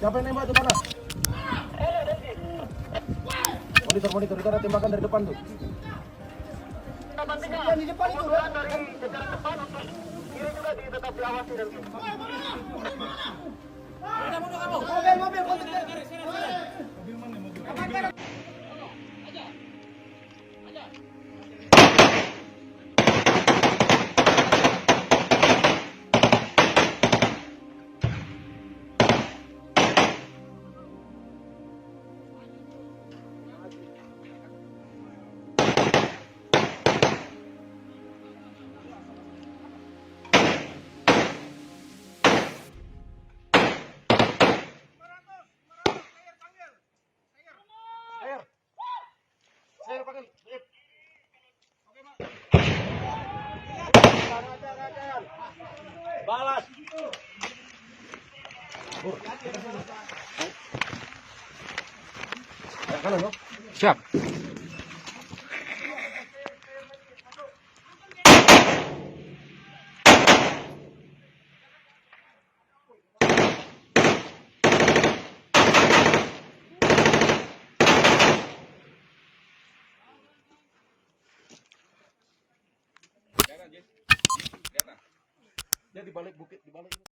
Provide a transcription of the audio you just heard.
Siapa yang nembak itu mana? Monitor itu ada tembakan dari depan tuh. Yang di depan itu kan. Dari jajaran depan untuk kiri juga tetap diawasi dan Mobil kontak. Saya pakai. Balas. Kanan loh. Siap. Dia di balik bukit, di balik.